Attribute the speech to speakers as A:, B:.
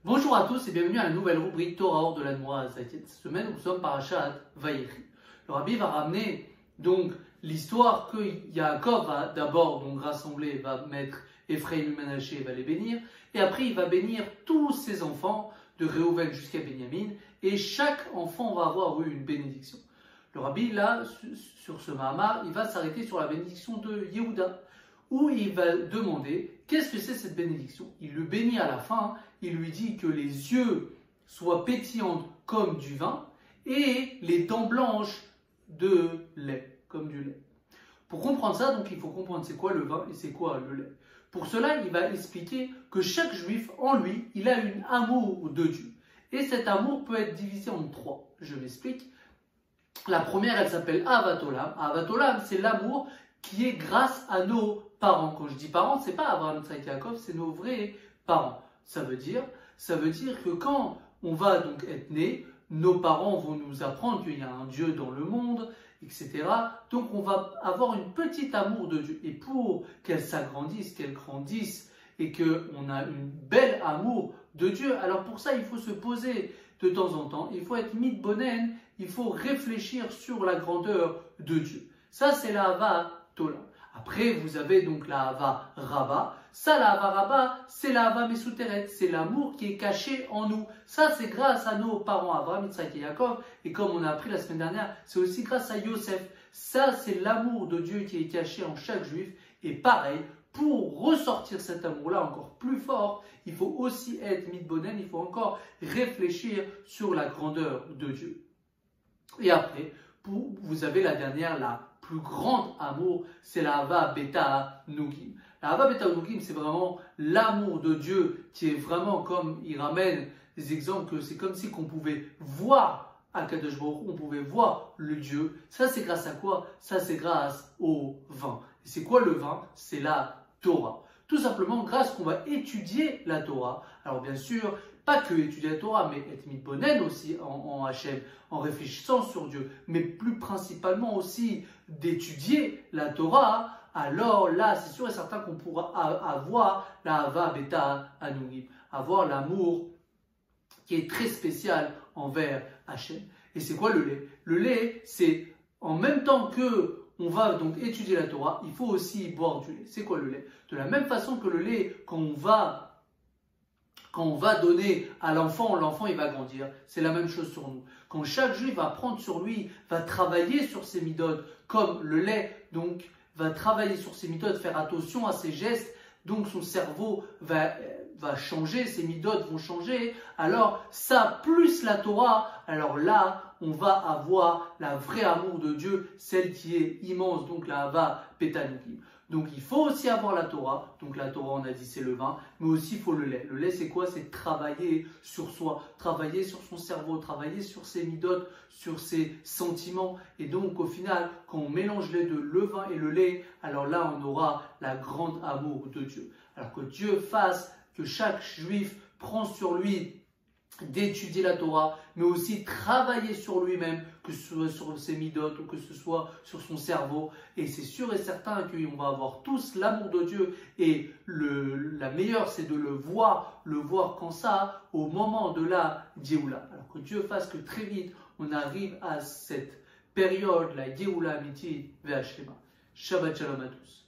A: Bonjour à tous et bienvenue à la nouvelle rubrique Torah hors de la Noura. Cette semaine, nous sommes Parashat Vayechi. Le Rabbi va ramener donc l'histoire que Yaakov va d'abord donc rassembler, va mettre Ephraim et Manaché, va les bénir, et après il va bénir tous ses enfants de Réhouven jusqu'à Benyamin, et chaque enfant va avoir eu une bénédiction. Le Rabbi là, sur ce Mahamar, il va s'arrêter sur la bénédiction de Yehuda, où il va demander qu'est-ce que c'est cette bénédiction. Il le bénit à la fin, il lui dit que les yeux soient pétillants comme du vin et les dents blanches de lait, comme du lait. Pour comprendre ça, donc il faut comprendre c'est quoi le vin et c'est quoi le lait. Pour cela, il va expliquer que chaque juif, en lui, il a un amour de Dieu. Et cet amour peut être divisé en trois. Je m'explique. La première, elle s'appelle Ahavat Olam. Ahavat Olam, c'est l'amour qui est grâce à nos parents. Quand je dis parents, c'est pas Abraham, Yitzhak, Yaakov, c'est nos vrais parents. Ça veut dire que quand on va donc être né, nos parents vont nous apprendre qu'il y a un Dieu dans le monde, etc. Donc on va avoir une petite amour de Dieu. Et pour qu'elle s'agrandisse, qu'elle grandisse, et qu'on a une belle amour de Dieu, alors pour ça il faut se poser de temps en temps, il faut être mitbonen, il faut réfléchir sur la grandeur de Dieu. Ça c'est la Ahavat Olam. Après, vous avez donc la Ahavat Rabbah. Ça, la Ahavat Rabbah, c'est la Ahavat Mesuteret. C'est l'amour qui est caché en nous. Ça, c'est grâce à nos parents, Abraham, Yitzhak et Yaakov. Et comme on a appris la semaine dernière, c'est aussi grâce à Yosef. Ça, c'est l'amour de Dieu qui est caché en chaque juif. Et pareil, pour ressortir cet amour-là encore plus fort, il faut aussi être mitbonen, il faut encore réfléchir sur la grandeur de Dieu. Et après, vous avez la dernière, la plus grande amour, c'est la Ahavat Betanugim. La Ahavat Betanugim, c'est vraiment l'amour de Dieu qui est vraiment comme, il ramène des exemples que c'est comme si qu'on pouvait voir Akadosh Baruch Hu, on pouvait voir le Dieu. Ça, c'est grâce à quoi? Ça, c'est grâce au vin. Et c'est quoi le vin? C'est la Torah. Tout simplement grâce qu'on va étudier la Torah. Alors bien sûr, pas que étudier la Torah, mais être mitbonen aussi en Hachem, en réfléchissant sur Dieu, mais plus principalement aussi d'étudier la Torah. Alors là, c'est sûr et certain qu'on pourra avoir la Ahavat Betanugim, avoir l'amour qui est très spécial envers Hachem. Et c'est quoi le lait? Le lait, c'est en même temps que on va donc étudier la Torah, il faut aussi boire du lait. C'est quoi le lait? De la même façon que le lait, quand on va donner à l'enfant, l'enfant il va grandir. C'est la même chose sur nous. Quand chaque juif va prendre sur lui, va travailler sur ses midotes, comme le lait, donc va travailler sur ses midotes, faire attention à ses gestes, donc son cerveau va changer, ses midotes vont changer. Alors ça, plus la Torah, alors là, on va avoir la vraie amour de Dieu, celle qui est immense, donc la Ahavat Betanugim. Donc il faut aussi avoir la Torah, donc la Torah on a dit c'est le vin, mais aussi il faut le lait. Le lait c'est quoi? C'est travailler sur soi, travailler sur son cerveau, travailler sur ses midotes, sur ses sentiments. Et donc au final, quand on mélange les deux, le vin et le lait, alors là on aura la grande amour de Dieu. Alors que Dieu fasse que chaque juif prend sur lui d'étudier la Torah, mais aussi travailler sur lui-même, que ce soit sur ses midotes ou que ce soit sur son cerveau. Et c'est sûr et certain qu'on va avoir tous l'amour de Dieu. Et la meilleure, c'est de le voir quand ça, au moment de la Géoula. Alors que Dieu fasse que très vite, on arrive à cette période, la Géoula Amiti Ve'Ashlema. Shabbat Shalom à tous.